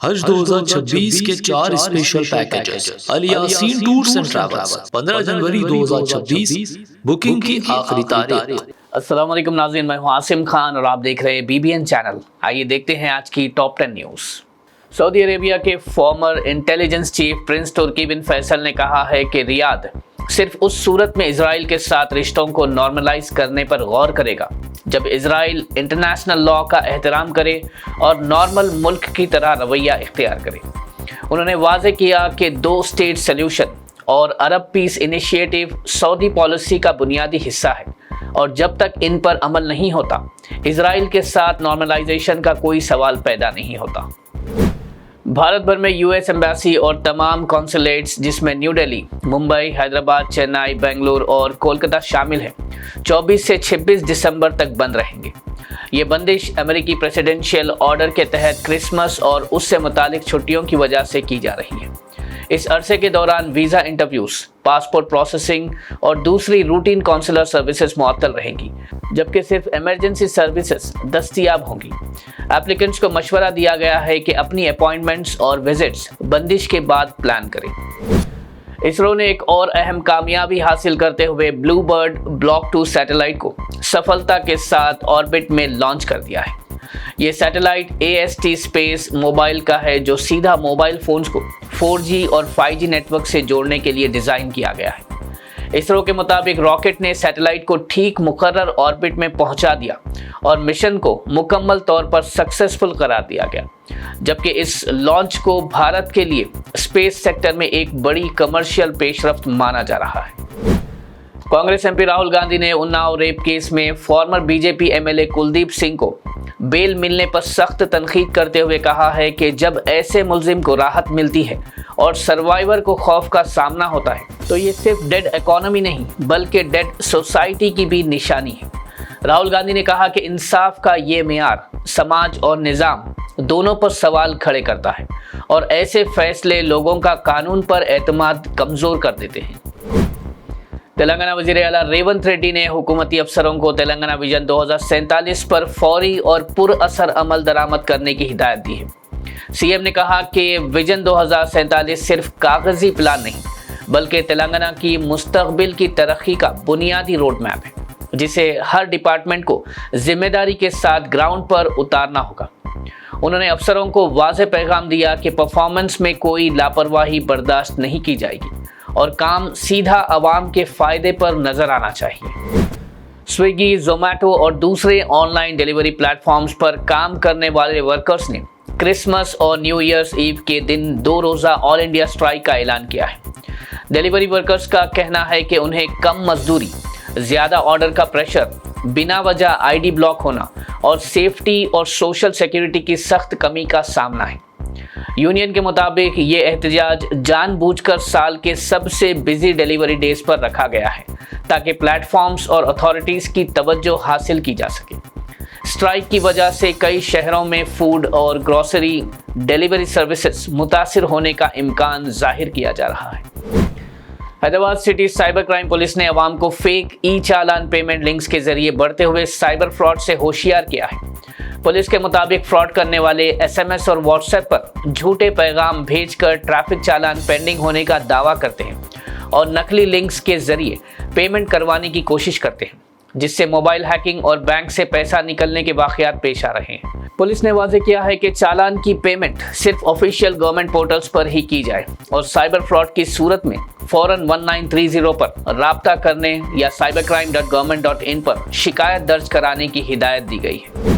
حج 2026 کے 4 special packages Alyaseen tours and travels 15 جنوری 2026 booking کی آخری تاریخ۔ السلام علیکم ناظرین، میں ہوں عاصم خان اور آپ دیکھ رہے ہیں BBN چینل۔ آئیے دیکھتے ہیں آج کی ٹاپ 10 نیوز۔ سعودی عربیہ کے فارمر انٹیلیجنس چیف پرنس ترکی بن فیصل نے کہا ہے کہ ریاض صرف اس صورت میں اسرائیل کے ساتھ رشتوں کو نارملائز کرنے پر غور کرے گا جب اسرائیل انٹرنیشنل لا کا احترام کرے اور نارمل ملک کی طرح رویہ اختیار کرے۔ انہوں نے واضح کیا کہ 2 اسٹیٹ سلیوشن اور عرب پیس انیشیٹو سعودی پالیسی کا بنیادی حصہ ہے اور جب تک ان پر عمل نہیں ہوتا اسرائیل کے ساتھ نارملائزیشن کا کوئی سوال پیدا نہیں ہوتا۔ بھارت بھر میں US ایمبیسی اور تمام کونسولیٹس جس میں نیو دہلی، ممبئی، حیدرآباد، چنئی، بنگلور اور کولکتہ شامل ہیں 24 سے 26 دسمبر تک بند رہیں گے۔ یہ بندش امریکی پریزیڈنشیل آرڈر کے تحت کرسمس اور اس سے متعلق چھٹیوں کی وجہ سے کی جا رہی ہے۔ اس عرصے کے دوران ویزا انٹرویوز، پاسپورٹ پروسیسنگ اور دوسری روٹین کونسلر سروسز معطل رہیں گی، جبکہ صرف ایمرجنسی سروسز دستیاب ہوں گی۔ ایپلیکنٹس کو مشورہ دیا گیا ہے کہ اپنی اپائنٹمنٹس اور وزٹس بندش کے بعد پلان کریں۔ اسرو نے ایک اور اہم کامیابی حاصل کرتے ہوئے بلو برڈ بلاک 2 سیٹلائٹ کو سفلتا کے ساتھ آربٹ میں لانچ کر دیا ہے۔ یہ سیٹلائٹ AST اسپیس موبائل کا ہے جو سیدھا موبائل فونز کو 4G اور 5G نیٹ ورک سے جوڑنے کے لیے ڈیزائن کیا گیا ہے۔ اسرو کے مطابق راکٹ نے سیٹلائٹ کو ٹھیک مقرر آربٹ میں پہنچا دیا اور مشن کو مکمل طور پر سکسیسفل قرار دیا گیا، جبکہ اس لانچ کو بھارت کے لیے اسپیس سیکٹر میں ایک بڑی کمرشل پیش رفت مانا جا رہا ہے۔ کانگریس MP راہل گاندھی نے اناؤ ریپ کیس میں former BJP MLA Kuldeep Singh کو بیل ملنے پر سخت تنقید کرتے ہوئے کہا ہے کہ جب ایسے ملزم کو راحت ملتی ہے اور سروائیور کو خوف کا سامنا ہوتا ہے تو یہ صرف ڈیڈ اکانومی نہیں بلکہ ڈیڈ سوسائٹی کی بھی نشانی ہے۔ راہل گاندھی نے کہا کہ انصاف کا یہ معیار سماج اور نظام دونوں پر سوال کھڑے کرتا ہے اور ایسے فیصلے لوگوں کا قانون پر اعتماد کمزور کر دیتے ہیں۔ تلنگانہ وزیر اعلیٰ ریونت ریڈی نے حکومتی افسروں کو تلنگانہ ویژن 2047 پر فوری اور پر اثر عمل درآمد کرنے کی ہدایت دی ہے۔ CM نے کہا کہ ویژن 2047 صرف کاغذی پلان نہیں بلکہ تلنگانہ کی مستقبل کی ترقی کا بنیادی روڈ میپ ہے جسے ہر ڈپارٹمنٹ کو ذمہ داری کے ساتھ گراؤنڈ پر اتارنا ہوگا۔ انہوں نے افسروں کو واضح پیغام دیا کہ پرفارمنس میں کوئی لاپرواہی برداشت نہیں کی جائے گی اور کام سیدھا عوام کے فائدے پر نظر آنا چاہیے۔ سویگی، زومیٹو اور دوسرے online delivery platforms پر کام کرنے والے ورکرز نے کرسمس اور نیو ایئرز ایو کے دن 2 روزہ آل انڈیا اسٹرائیک کا اعلان کیا ہے۔ ڈیلیوری ورکرز کا کہنا ہے کہ انہیں کم مزدوری، زیادہ آرڈر کا پریشر، بنا وجہ ID بلاک ہونا اور سیفٹی اور سوشل سیکیورٹی کی سخت کمی کا سامنا ہے۔ یونین کے مطابق یہ احتجاج جان بوجھ کر سال کے سب سے بزی ڈیلیوری ڈیز پر رکھا گیا ہے تاکہ پلیٹ فارمز اور اتھارٹیز کی توجہ حاصل کی جا سکے۔ اسٹرائیک کی وجہ سے کئی شہروں میں فوڈ اور گروسری ڈیلیوری سروسز متاثر ہونے کا امکان ظاہر کیا جا رہا ہے۔ Hyderabad city cyber crime police نے عوام کو فیک چالان پیمنٹ لنکس کے ذریعے بڑھتے ہوئے سائبر فراڈ سے ہوشیار کیا ہے۔ پولیس کے مطابق فراڈ کرنے والے SMS اور واٹس ایپ پر جھوٹے پیغام بھیج کر ٹریفک چالان پینڈنگ ہونے کا دعویٰ کرتے ہیں اور نقلی لنکس کے ذریعے پیمنٹ کروانے کی کوشش کرتے ہیں، جس سے موبائل ہیکنگ اور بینک سے پیسہ نکلنے کے واقعات پیش آ رہے ہیں۔ پولیس نے واضح کیا ہے کہ چالان کی پیمنٹ صرف آفیشیل گورنمنٹ پورٹلز پر ہی کی جائے اور سائبر فراڈ کی صورت میں فوراً 1930 پر رابطہ کرنے یا cybercrime.government.in پر شکایت درج کرانے کی ہدایت دی گئی ہے۔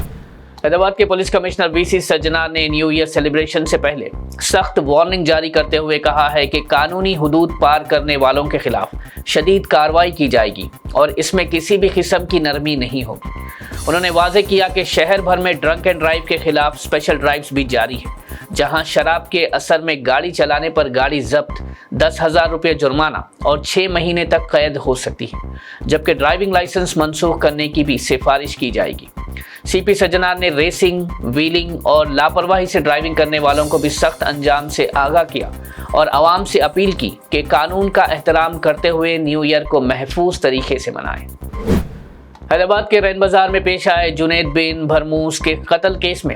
حیدرآباد کے پولیس کمشنر VC سجنا نے نیو ایئر سیلیبریشن سے پہلے سخت وارننگ جاری کرتے ہوئے کہا ہے کہ قانونی حدود پار کرنے والوں کے خلاف شدید کارروائی کی جائے گی اور اس میں کسی بھی قسم کی نرمی نہیں ہوگی۔ انہوں نے واضح کیا کہ شہر بھر میں ڈرنک اینڈ ڈرائیو کے خلاف اسپیشل ڈرائیوز بھی جاری ہیں، جہاں شراب کے اثر میں گاڑی چلانے پر گاڑی ضبط، 10,000 روپے جرمانہ اور 6 مہینے تک قید ہو سکتی ہے، جبکہ ڈرائیونگ لائسنس منسوخ کرنے کی بھی سفارش کی جائے گی۔ CP سجنا نے ریسنگ، ویلنگ اور لاپرواہی سے ڈرائیونگ کرنے والوں کو بھی سخت انجام سے آگاہ کیا اور عوام سے اپیل کی کہ قانون کا احترام کرتے ہوئے نیو ایئر کو محفوظ طریقے سے منائیں۔ حیدرآباد کے رین بازار میں پیش آئے جنید بن بھرموس کے قتل کیس میں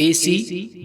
AC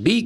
B